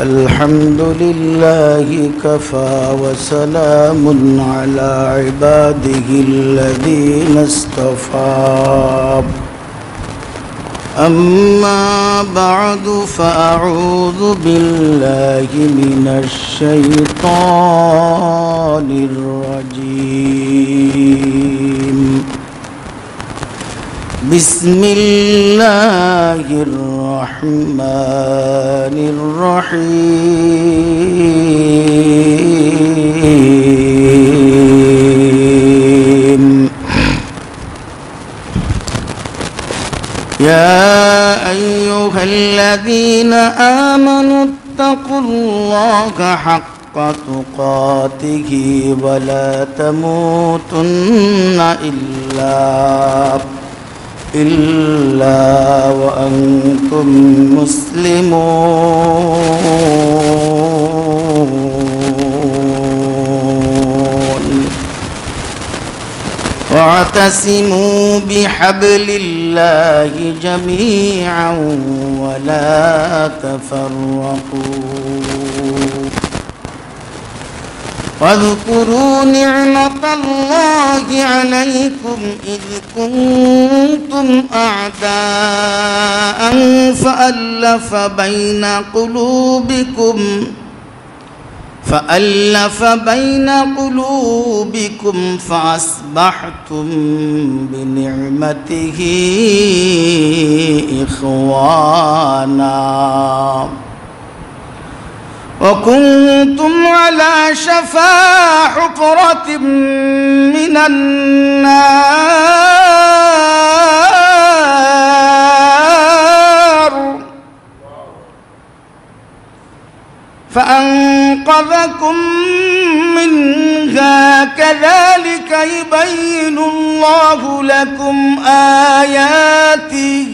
الحمد لله كفى وسلام على عباده الذين اصطفى أما بعد فأعوذ بالله من الشيطان الرجيم بسم الله الرحمن الرحيم يا أيها الذين آمنوا اتقوا الله حق تقاته ولا تموتن إلا وأنتم مسلمون واعتصموا بحبل الله جميعا ولا تفرقوا واذكروا نعمة الله عليكم إذ كنتم أعداء فألف بين قلوبكم فأصبحتم بنعمته إخوانا وكنتم على شفا حفرة من النار فأنقذكم منها كذلك يبين الله لكم آياته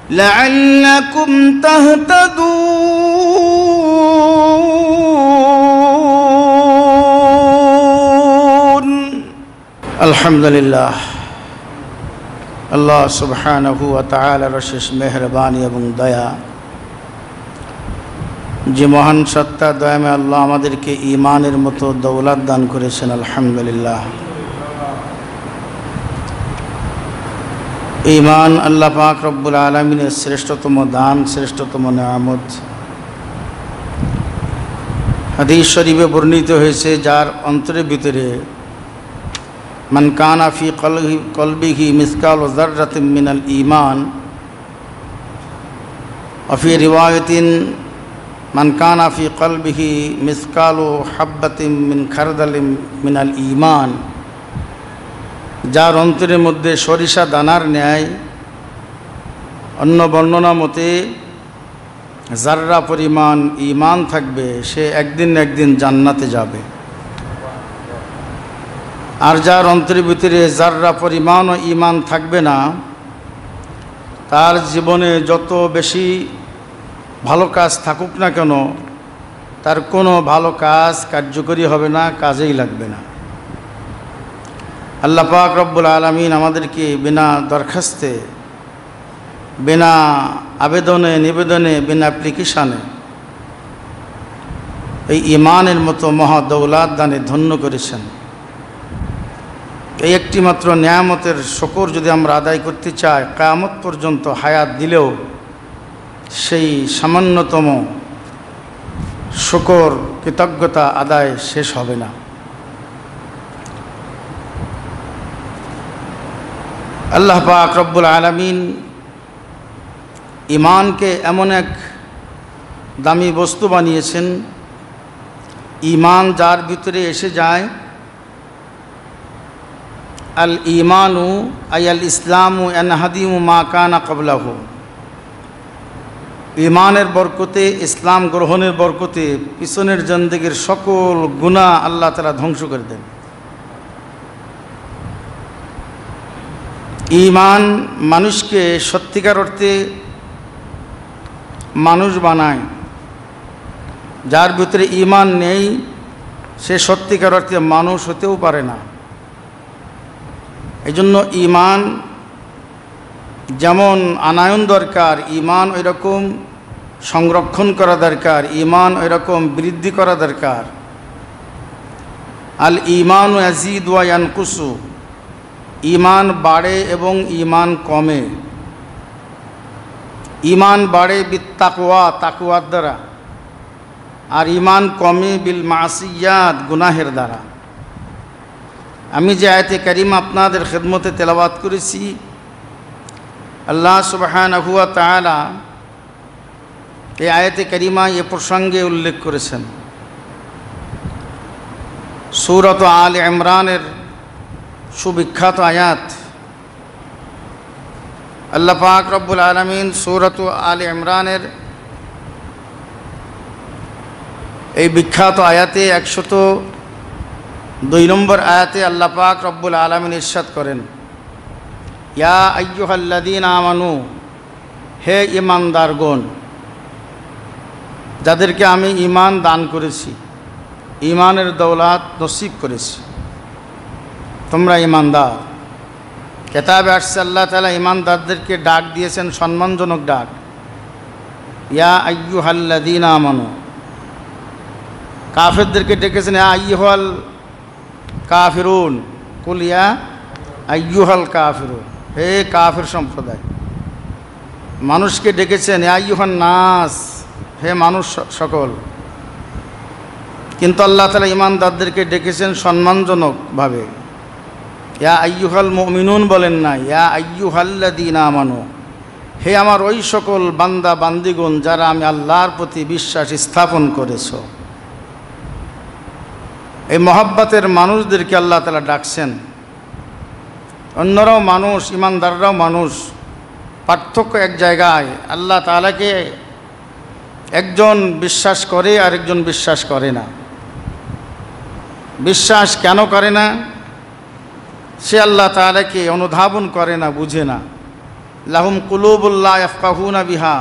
لعلكم تهتدون الحمد لله আল্লাহ সুবহানাহু ওয়া তাআলার অশেষ মেহেরবানি এবং দয়া যে মহান সত্তা দয়াময় আল্লাহ আমাদেরকে ঈমানের মতো দৌলত দান করেছেন আলহামদুলিল্লাহ। ঈমান আল্লাহ পাক রব্বুল আলামিনের শ্রেষ্ঠতম দান, শ্রেষ্ঠতম নেয়ামত। হাদিস শরীফে বর্ণিত হয়েছে, যার অন্তরের ভিতরে মান কানা ফি কলবিহি মিসকালু যাররাতিন মিনাল ঈমান ওয়া ফি রিওয়ায়াতিন মান কানা ফি কলবিহি মিসকালু হাববাতিন মিন খারদালিন মিনাল ঈমান, যার অন্তরের মধ্যে সরিষা দানার ন্যায়, অন্য বর্ণনা মতে জাররা পরিমাণ ঈমান থাকবে, সে একদিন না একদিন জান্নাতে যাবে। আর যার অন্তরের ভিতরে জাররা পরিমাণও ঈমান থাকবে না, তার জীবনে যত বেশি ভালো কাজ থাকুক না কেন, তার কোনো ভালো কাজ কার্যকরী হবে না, কাজেই লাগবে না। আল্লাহ পাক রব্বুল আলামিন আমাদেরকে বিনা দরখাস্তে, বিনা আবেদনে নিবেদনে, বিনা অ্যাপ্লিকেশানে এই ঈমানের মতো মহা দৌলত দানে ধন্য করেছেন। এই একটি মাত্র নেয়ামতের শুকর যদি আমরা আদায় করতে চাই, কিয়ামত পর্যন্ত হায়াত দিলেও সেই সামান্যতম শুকর কৃতজ্ঞতা আদায় শেষ হবে না। আল্লাহ পাক রব্বুল আলামিন ঈমানকে এমন এক দামি বস্তু বানিয়েছেন, ঈমান যার ভিতরে এসে যায়, আল ঈমানু আল ইসলামু ইয়ানহাদিমু মা কানা ক্বাবলাহু, ঈমানের বরকতে, ইসলাম গ্রহণের বরকতে পিছনের জিন্দেগির সকল গুনাহ আল্লাহ তাআলা ধ্বংস করে দেন। ঈমান মানুষকে সত্যিকার অর্থে মানুষ বানায়। যার ভিতরে ঈমান নেই সে সত্যিকার অর্থে মানুষ হতেও পারে না। এই জন্য ঈমান যেমন আনায়ন দরকার, ঈমান ওই রকম সংরক্ষণ করা দরকার, ঈমান ওই রকম বৃদ্ধি করা দরকার। আল ঈমানু ইয়াজিদু ওয়া ইয়ানকুসু, ঈমান বাড়ে এবং ঈমান কমে। ঈমান বাড়ে বিত্তাকওয়া, তাকওয়ার দ্বারা, আর ঈমান কমে বিল মাসিয়াত, গুনাহের দ্বারা। আমি যে আয়াতে কারিমা আপনাদের খেদমতে তেলাওয়াত করেছি, আল্লাহ সুবহানাহু ওয়া তাআলা এই আয়াতে কারিমা এ প্রসঙ্গে উল্লেখ করেছেন। সূরাত আলে ইমরানের সুবিখ্যাত আয়াত, আল্লাহ পাক রব্বুল আলামিন সূরাত আলে ইমরানের এই বিখ্যাত আয়াতে 102 নম্বর আয়াতে আল্লাহ পাক রব্বুল আলামিন ইরশাদ করেন, ইয়া আইয়ুহাল্লাযীনা আমানু, হে ঈমানদারগণ, যাদেরকে আমি ঈমান দান করেছি, ঈমানের দৌলত নসিব করেছি, তোমরা ঈমানদার। কিতাবে আসছে আল্লাহ তাআলা ঈমানদারদেরকে ডাক দিয়েছেন সম্মানজনক ডাক, ইয়া আইয়ুহাল্লাযীনা আমানু। কাফেরদেরকে ডেকেছেন ইয়া আইয়ুহাল কাফিরুন, কুল ইয়া আইয়ুহাল কাফিরুন, হে কাফির সম্প্রদায়। মানুষকে ডেকেছেন ইয়া আইয়ুহান নাস, হে মানুষ সকল। কিন্তু আল্লাহ তাআলা ঈমানদারদেরকে ডেকেছেন সম্মানজনকভাবে, ইয়া আইয়ুহাল মুমিনুন বলেন না, ইয়া আইয়ুহাল্লাযীনা আমানু, হে আমার ওই সকল বান্দা বান্দিগণ যারা আমি আল্লাহর প্রতি বিশ্বাস স্থাপন করেছ। এই মহব্বতের মানুষদেরকে আল্লাহ তাআলা ডাকছেন। অন্যরাও মানুষ, ঈমানদাররাও মানুষ, পার্থক্য এক জায়গায়, আল্লাহ তাআলাকে একজন বিশ্বাস করে আর একজন বিশ্বাস করে না। বিশ্বাস কেন করে না? সে আল্লাহ তাআলাকে অনুধাবন করে না, বুঝে না। লাহুম কুলুবুল লা ইয়াফকাহুনা বিহা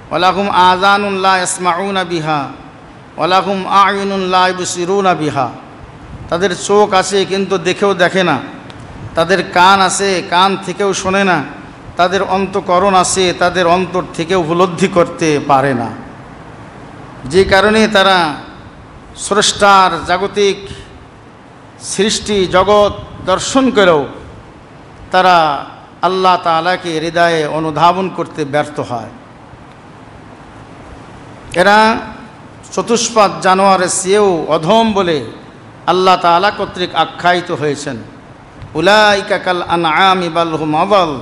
ওয়া লাহুম আযানুন লা ইয়াসমাউনা বিহা ওয়া লাহুম আ'য়ুনুন লা ইবসিরুনা বিহা। তাদের চোখ আছে কিন্তু দেখেও দেখে না, তাদের কান আছে কান থেকেও শোনে না, তাদের অন্তঃকরণ আছে তাদের অন্তর থেকেও উপলব্ধি করতে পারে না। যে কারণে তারা স্রষ্টার জাগতিক সৃষ্টি জগৎ দর্শন করেও তারা আল্লাহ তাআলাকে হৃদয়ে অনুধাবন করতে ব্যর্থ হয়। এরা চতুষ্পাদ জানোয়ারের চেয়েও অধম বলে আল্লাহ তাআলা কর্তৃক আখ্যায়িত হয়েছেন। উলাইকা কাল আনআমি বাল হুম আযাল,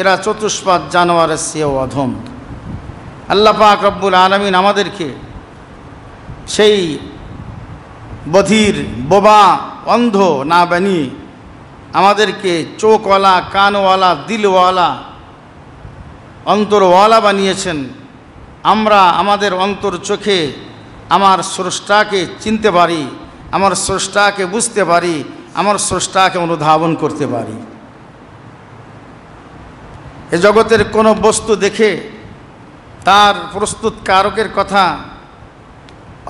এরা চতুষ্পাদ জানোয়ারের চেয়েও অধম। আল্লাহ পাক রব্বুল আলামিন আমাদেরকে সেই বধির, বোবা, অন্ধ না বানিয়ে আমাদেরকে চোখওয়ালা, কানওয়ালা, দিলওয়ালা, অন্তরওয়ালা বানিয়েছেন। আমরা আমাদের অন্তর চোখে আমার স্রষ্টাকে চিনতে পারি, আমার স্রষ্টাকে বুঝতে পারি, আমার স্রষ্টাকে অনুধাবন করতে পারি। এ জগতের কোনো বস্তু দেখে তার প্রস্তুতকারকের কথা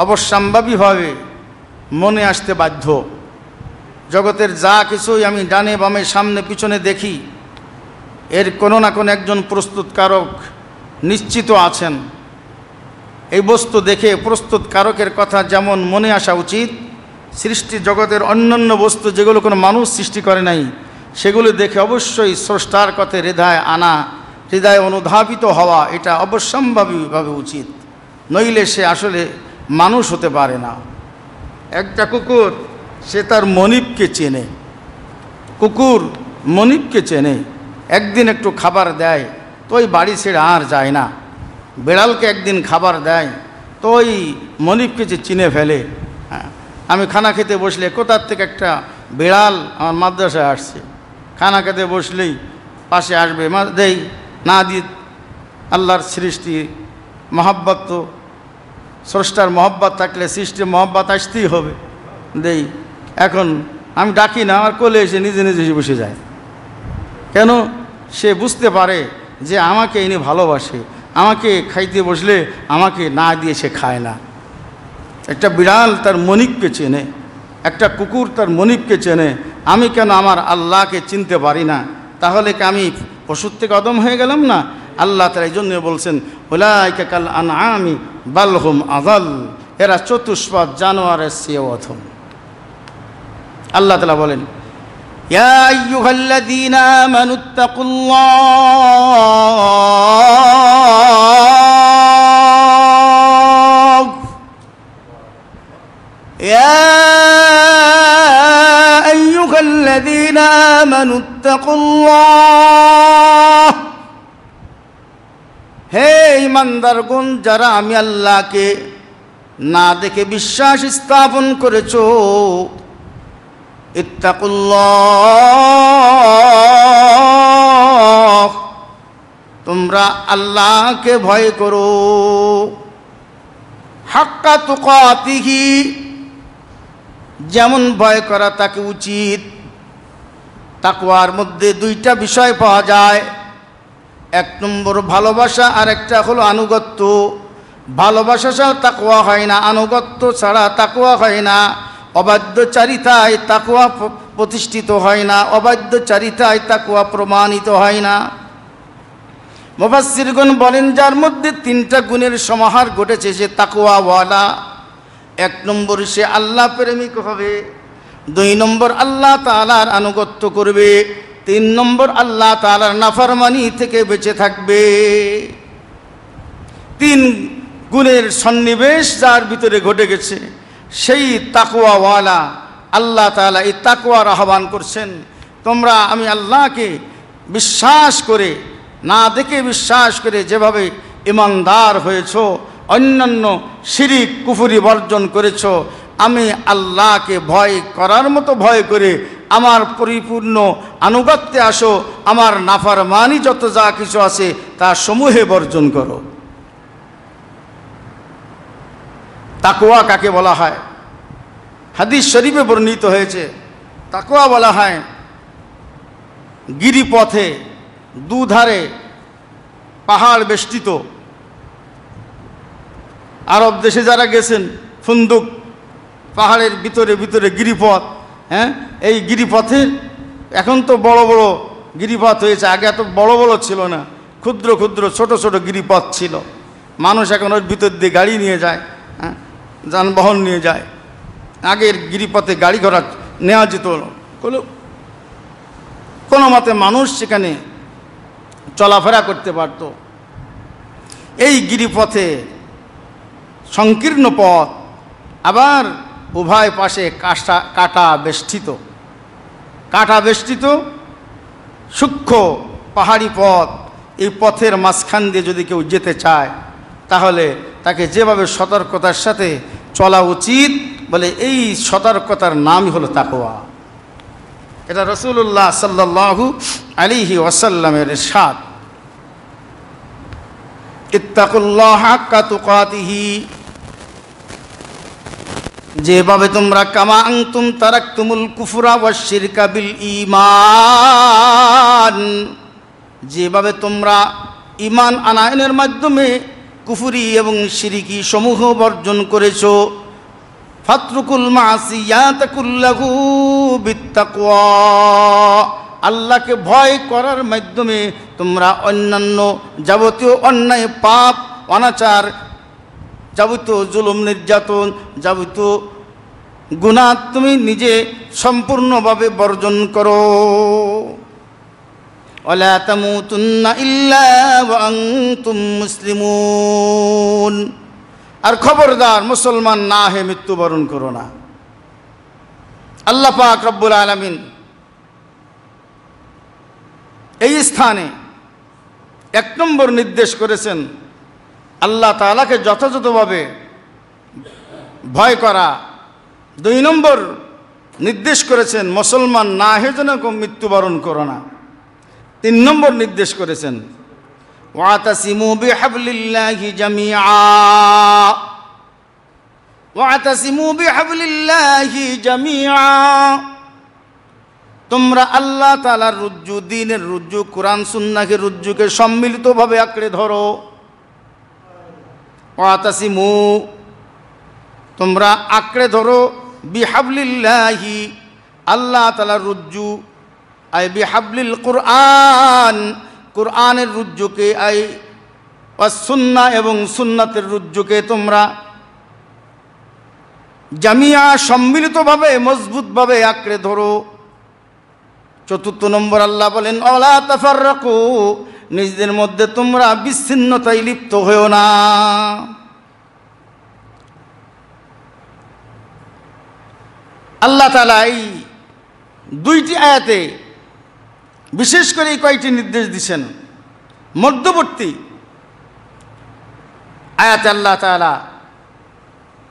অবশ্যম্ভাবীভাবে মনে আসতে বাধ্য। জগতের যা কিছুই আমি ডানে বামে সামনে পিছনে দেখি, এর কোনো না কোনো একজন প্রস্তুতকারক নিশ্চিত আছেন। এই বস্তু দেখে প্রস্তুতকারকের কথা যেমন মনে আসা উচিত, সৃষ্টি জগতের অন্যান্য বস্তু যেগুলো কোনো মানুষ সৃষ্টি করে নাই, সেগুলো দেখে অবশ্যই স্রষ্টার কথা হৃদয়ে আনা, হৃদয়ে অনুধাবিত হওয়া, এটা অবশ্যম্ভাবীভাবে উচিত। নইলে সে আসলে মানুষ হতে পারে না। একটা কুকুর সে তার মনিবকে চেনে, কুকুর মনিবকে চেনে। একদিন একটু খাবার দেয় তো ওই বাড়ি ছেড়ে আর যায় না। বিড়ালকে একদিন খাবার দেয় তো ওই মনিবকে যে চিনে ফেলে। আমি খানা খেতে বসলে কোথার থেকে একটা বিড়াল আমার মাদ্রাসায় আসছে, খানা খেতে বসলেই পাশে আসবে, দেই না দি। আল্লাহর সৃষ্টি মহব্বত, তো স্রষ্টার মহব্বত থাকলে সৃষ্টির মহব্বত আসতেই হবে, দেই। এখন আমি ডাকি না, আমার কোলে এসে নিজে নিজে বসে যায়। কেন? সে বুঝতে পারে যে আমাকে ইনি ভালোবাসে, আমাকে খাইতে বসলে আমাকে না দিয়ে সে খায় না। একটা বিড়াল তার মনিবকে চেনে, একটা কুকুর তার মনিবকে চেনে। আমি কেন আমার আল্লাহকে চিনতে পারি না? তাহলে কি আমি পশুর থেকে অদম হয়ে গেলাম না? আল্লাহ তাআলা এই জন্য বলছেন উলাইকা কাল আনআমি বাল হুম আযাল, এরা চতুষ্পদ জানোয়ারের চেয়েও অধম। আল্লাহ তাআলা বলেন ইয়া আইয়ুহাল্লাযীনা আমানুত্তাকুল্লাহ ইয়া আইয়ুহাল্লাযীনা আমানুত্তাকুল্লাহ, হে ঈমানদারগণ, যারা আমি আল্লাহকে না দেখে বিশ্বাস স্থাপন করেছো, ইত্তাকুল্লাহ, তোমরা আল্লাহকে ভয় করো, হাক্কা তুকাতিহি, যেমন ভয় করা তাকে উচিত। তাকওয়ার মধ্যে দুইটা বিষয় পাওয়া যায়, এক নম্বর ভালোবাসা, আর একটা হলো আনুগত্য। ভালোবাসা ছাড়া তাকওয়া হয় না, আনুগত্য ছাড়া তাকওয়া হয় না, অবাধ্যচারিতায় তাকওয়া প্রতিষ্ঠিত হয় না, অবাধ্যচারিতায় তাকওয়া প্রমাণিত হয় না। মুফাসসিরগণ বলেন যার মধ্যে তিনটা গুণের সমাহার ঘটেছে সে তাকওয়াওয়ালা। এক নম্বর সে আল্লাহ প্রেমিক হবে, দুই নম্বর আল্লাহ তাআলার আনুগত্য করবে, তিন নম্বর আল্লাহ তাআলার নাফরমানি থেকে বেঁচে থাকবে। তিন গুণের সন্নিবেশ যার ভিতরে ঘটে গেছে সেই তাকওয়াওয়ালা। আল্লাহ তাআলা এই তাকওয়ার আহ্বান করছেন, তোমরা আমি আল্লাহকে বিশ্বাস করে, না দেখে বিশ্বাস করে যেভাবে ঈমানদার হয়েছো, অন্যান্য শিরিক কুফরি বর্জন করেছো, আমি আল্লাহকে ভয় করার মতো ভয় করে আমার পরিপূর্ণ আনুগত্যে আসো, আমার নাফরমানি যত যা কিছু আছে তা সমূহে বর্জন করো। তাকওয়া কাকে বলা হয়? হাদিস শরীফে বর্ণিত হয়েছে তাকওয়া বলা হয় গিরিপথে দুধারে পাহাড় বেষ্টিত, আরব দেশে যারা গেছেন ফুন্দুক পাহাড়ের ভিতরে ভিতরে গিরিপথ, হ্যাঁ, এই গিরিপথের এখন তো বড় বড় গিরিপথ হয়েছে, আগে এত বড় বড় ছিল না, ক্ষুদ্র ক্ষুদ্র ছোট ছোট গিরিপথ ছিল। মানুষ এখন ওর ভিতর দিয়ে গাড়ি নিয়ে যায়, হ্যাঁ, যানবাহন নিয়ে যায়। আগের গিরিপথে গাড়ি ঘোড়া নেওয়া যেত, কোনো মতে মানুষ সেখানে চলাফেরা করতে পারত। এই গিরিপথে সংকীর্ণ পথ, আবার উভয় পাশে কাটা বেষ্টিত সূক্ষ্ম পাহাড়ি পথ। এই পথের মাঝখান দিয়ে যদি কেউ যেতে চায় তাহলে তাকে যেভাবে সতর্কতার সাথে চলা উচিত, বলে এই সতর্কতার নামই হলো তাকওয়া। এটা রাসূলুল্লাহ সাল্লাল্লাহু আলাইহি ওয়াসাল্লামের ইরশাদ, ইত্তাকুল্লাহ হাক্কা তুকাতিহি, যেভাবে তোমরা কামা আনতুম তারাকতুমুল কুফরা ওয়াশ শিরকা বিল ঈমান, যেভাবে তোমরা ঈমান আনয়নের মাধ্যমে কুফরি এবং শিরকি সমূহ বর্জন করেছো, ফাতরুকুল মাসিয়াত কুল্লাহু বিত্তাকওয়া, আল্লাহকে ভয় করার মাধ্যমে তোমরা অন্যান্য যাবতীয় অন্যায় পাপ অনাচার, যাবতীয় জুলুম নির্যাতন, যাবতীয় গুনাহ তুমি নিজে সম্পূর্ণভাবে বর্জন করো। ওয়ালা তামুতুন্না ইল্লা ওয়া আনতুম মুসলিমুন, আর খবরদার মুসলমান না হয়ে মৃত্যুবরণ করো না। আল্লাহ পাক রব্বুল আলামিন এই স্থানে এক নম্বর নির্দেশ করেছেন আল্লাহ তাআলাকে যথাযথভাবে ভয় করা, দুই নম্বর নির্দেশ করেছেন মুসলমান না হয়ে যেন মৃত্যুবরণ করো না, তিন নম্বর নির্দেশ করেছেন ওয়াতাসিমু বিহাবলিল্লাহি জামিআ, তোমরা আল্লাহ তাআলার রুজ্জু, দ্বীনের রুজ্জু, কুরআন সুন্নাহর রুজ্জুকে সম্মিলিতভাবে আঁকড়ে ধরো। ওয়াতাসিমু, তোমরা আঁকড়ে ধরো, বিহাবলিল্লাহি, আল্লাহ তাআলার রুজ্জু, আই বিহাবলিল কুরআন, কুরআনের রুজ্জুকে, আই ওয়াসসুন্নাহ এবং সুন্নাতের রুজ্জুকে তোমরা জামিয়া সম্মিলিতভাবে মজবুতভাবে আঁকড়ে ধরো। চতুর্থ নম্বর আল্লাহ বলেন ওয়ালা তাফাররাকু, নিজেদের মধ্যে তোমরা বিচ্ছিন্নতায় লিপ্ত হয়েও না। আল্লাহ তাআলা এই দুইটি আয়াতে বিশেষ করে এই কয়েকটি নির্দেশ দিয়েছেন। মধ্যবর্তী আয়াতে আল্লাহ তাআলা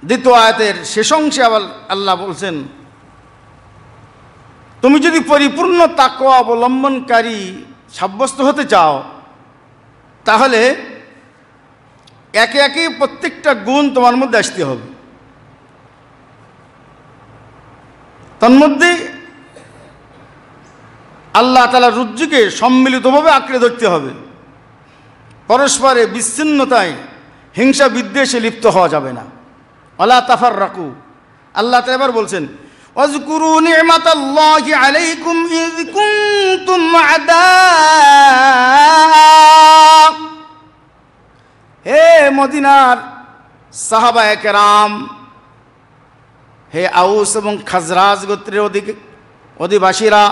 দ্বিতীয় আয়াতের শেষ অংশে আবার আল্লাহ বলছেন, তুমি যদি পরিপূর্ণ তাকওয়া অবলম্বনকারী সাব্যস্ত হতে চাও তাহলে একে একে প্রত্যেকটা গুণ তোমার মধ্যে আসতে হবে। তন্মধ্যে আল্লাহ তাআলার রুজ্জুকে সম্মিলিতভাবে আঁকড়ে ধরতে হবে। পরস্পরে বিচ্ছিন্নতায় হিংসা বিদ্বেষে লিপ্ত হওয়া যাবে না। ওয়ালা তাফাররাকু, আল্লাহ তাআলা এবার বলছেন ওয়াজকুরু নি'মাতাল্লাহি আলাইকুম ইয কুনতুম আ'দা, হে মদিনার সাহাবায়ে কেরাম, হে আউস এবং খাজরাজ গোত্রের অধিবাসীরা,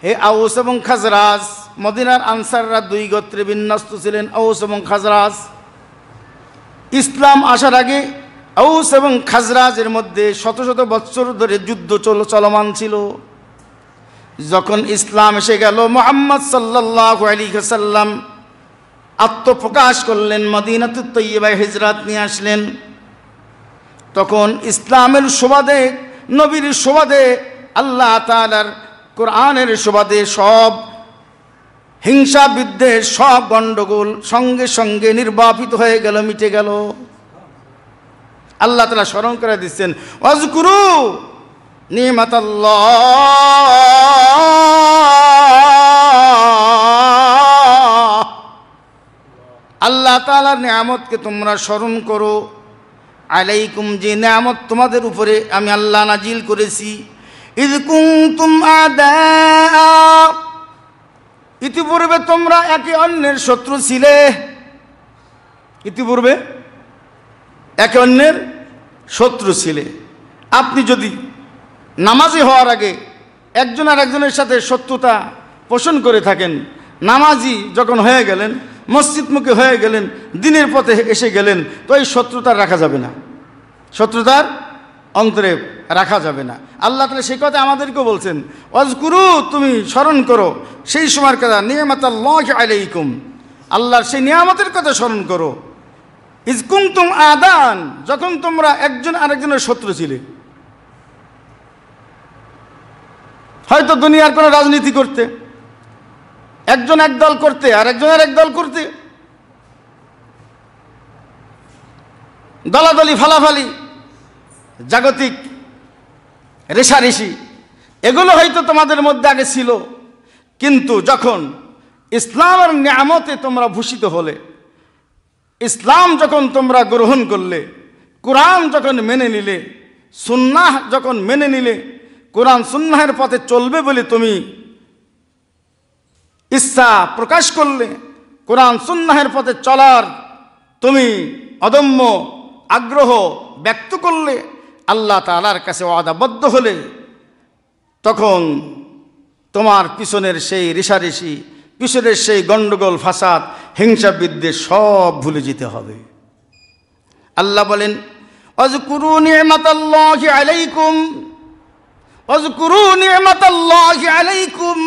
হে আউস এবং খাজরাজ, মদিনার আনসাররা দুই গোত্রে বিন্যস্ত ছিলেন, আউস এবং খাজরাজ। ইসলাম আসার আগে আউস এবং খাজরাজের মধ্যে শত শত বৎসর ধরে যুদ্ধ চলমান ছিল। যখন ইসলাম এসে গেল, মুহাম্মদ সাল্লাল্লাহু আলাইহি ওয়াসাল্লাম আত্মপ্রকাশ করলেন, মদিনাতুত তয়্যিবায় হিজরত নিয়ে আসলেন, তখন ইসলামের সুবাদে, নবীর সুবাদে, আল্লাহ তাআলার কোরআনের সুবাদে সব হিংসা বিদ্বেষ, সব গণ্ডগোল সঙ্গে সঙ্গে নির্বাপিত হয়ে গেল, মিটে গেল। আল্লাহ তাআলা স্মরণ করে দিচ্ছেন ওয়াজকুরু নি'মাতাল্লাহ, আল্লাহ তাআলার নিয়ামতকে তোমরা স্মরণ করো। আলাইকুম, যে নিয়ামত তোমাদের উপরে আমি আল্লাহ নাজিল করেছি। ইয কুনতুম আ'দা, ইতিপূর্বে তোমরা একে অন্যের শত্রু ছিলে। ইতিপূর্বে একে অন্যের শত্রু ছিলে। আপনি যদি নামাজি হওয়ার আগে একজন আর একজনের সাথে শত্রুতা পোষণ করে থাকেন, নামাজি যখন হয়ে গেলেন, মসজিদমুখী হয়ে গেলেন, দ্বীনের পথে এসে গেলেন, তো এই শত্রুতার রাখা যাবে না, শত্রুতার অন্তরে রাখা যাবে না। আল্লাহ তাআলা সেই কথা আমাদেরকেও বলছেন ওয়াজকুরু, তুমি স্মরণ করো সেই সময়ের কথা, নি'মাতাল্লাহি আলাইকুম, আল্লাহর সেই নিয়ামতের কথা স্মরণ করো। ইয কুনতুম আ'দান, যখন তোমরা একজন আরেকজনের শত্রু ছিলে। হয়তো দুনিয়ার কোনো রাজনীতি করতে, একজন এক দল করতে আর একজনের এক দল করতে, দলাদলি ফালাফালি, জাগতিক রেশারেশি, এগুলো হয়তো তোমাদের মধ্যে আগে ছিল। কিন্তু যখন ইসলামের নিয়ামতে তোমরা ভূষিত হলে, ইসলাম যখন তোমরা গ্রহণ করলে, কোরআন যখন মেনে নিলে, সুন্নাহ যখন মেনে নিলে, কোরআন সুন্নাহের পথে চলবে বলে তুমি ইচ্ছা প্রকাশ করলে, কোরআন সুন্নাহের পথে চলার তুমি অদম্য আগ্রহ ব্যক্ত করলে, আল্লাহ তাআলার কাছে ওয়াদাবদ্ধ হলে, তখন তোমার পিছনের সেই রেশারেশি, পিছনের সেই গণ্ডগোল ফাসাদ, হিংসা বিদ্বেষ সব ভুলে যেতে হবে। আল্লাহ বলেন ওয়াজকুরু নি'মাতাল্লাহি আলাইকুম, ওয়াজকুরু নি'মাতাল্লাহি আলাইকুম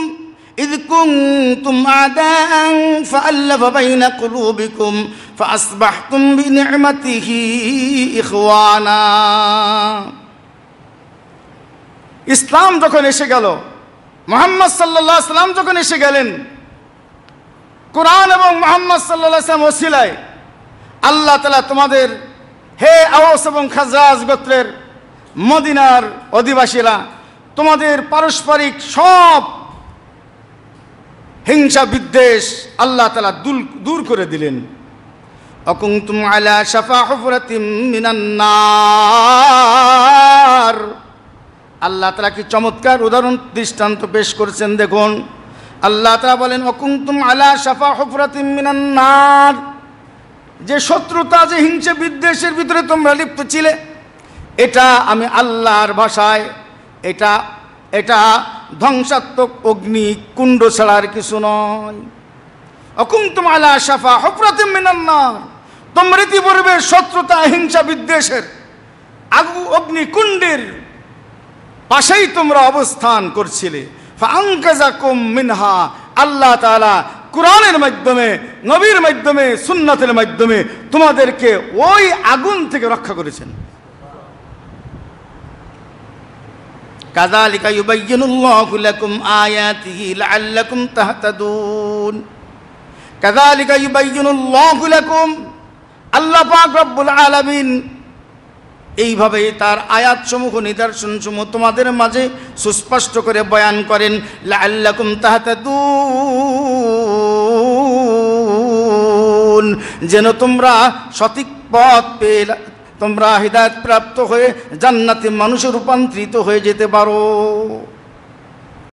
ইয কুনতুম আ'দাআন ফাআল্লাফা বাইনা কুলুবিকুম ফাআসবাহতুম বিনি'মাতিহি ইখওয়ানা। ইসলাম যখন এসে গেল, মুহাম্মদ সাল্লাল্লাহু আলাইহি ওয়াসাল্লাম যখন এসে গেলেন, কোরআন এবং মুহাম্মদ সাল্লাল্লাহু আলাইহি ওয়াসাল্লাম ওসিলায় আল্লাহ তাআলা তোমাদের, হে আওস এবং খাজরাজ গোত্রের মদিনার অধিবাসীরা, তোমাদের পারস্পরিক সব হিংসা বিদ্বেষ আল্লাহ তাআলা দূর করে দিলেন। অকুনতুম আলা শাফা হুফরাতিম মিনান নার, আল্লাহ তাআলা কি চমৎকার উদাহরণ দৃষ্টান্ত পেশ করেছেন দেখুন। আল্লাহ তাআলা বলেন ওয়াকুনতুম আলা শাফা হুফরাতিম মিনান নার, যে শত্রুতা যে হিংসা বিদ্বেষের ভিতরে তোমরা লিপ্ত ছিলে, এটা আমি আল্লাহর ভাষায় এটা এটা ধ্বংসাত্মক অগ্নি কুণ্ড ছাড়ার কিছু নয়। ওয়াকুনতুম আলা শাফা হুফরাতিম মিনান নার, তোমরা ইতিপূর্বে শত্রুতা হিংসা বিদ্বেষের অগ্নিকুণ্ডের পাশেই তোমরা অবস্থান করছিলে। ফাআনকাযাকুম মিনহা, আল্লাহ তাআলা কুরআনের মাধ্যমে, নবীর মাধ্যমে, সুন্নাতের মাধ্যমে তোমাদেরকে ওই আগুন থেকে রক্ষা করেছেন। কাযালিকা ইউবাইয়িনুল্লাহু লাকুম আয়াতিহি লাআল্লাকুম তাহতাদুন। কাযালিকা ইউবাইয়িনুল্লাহু লাকুম, আল্লাহ পাক রব্বুল আলামিন এইভাবে তার আয়াতসমূহ নিদর্শনসমূহ তোমাদের মাঝে সুস্পষ্ট করে বয়ান করেন। লাআল্লাকুম তাহতাদুন, যেন তোমরা সঠিক পথ পেয়ে তোমরা হিদায়াত প্রাপ্ত হয়ে জান্নাতি মানুষে রূপান্তরিত হয়ে যেতে পারো।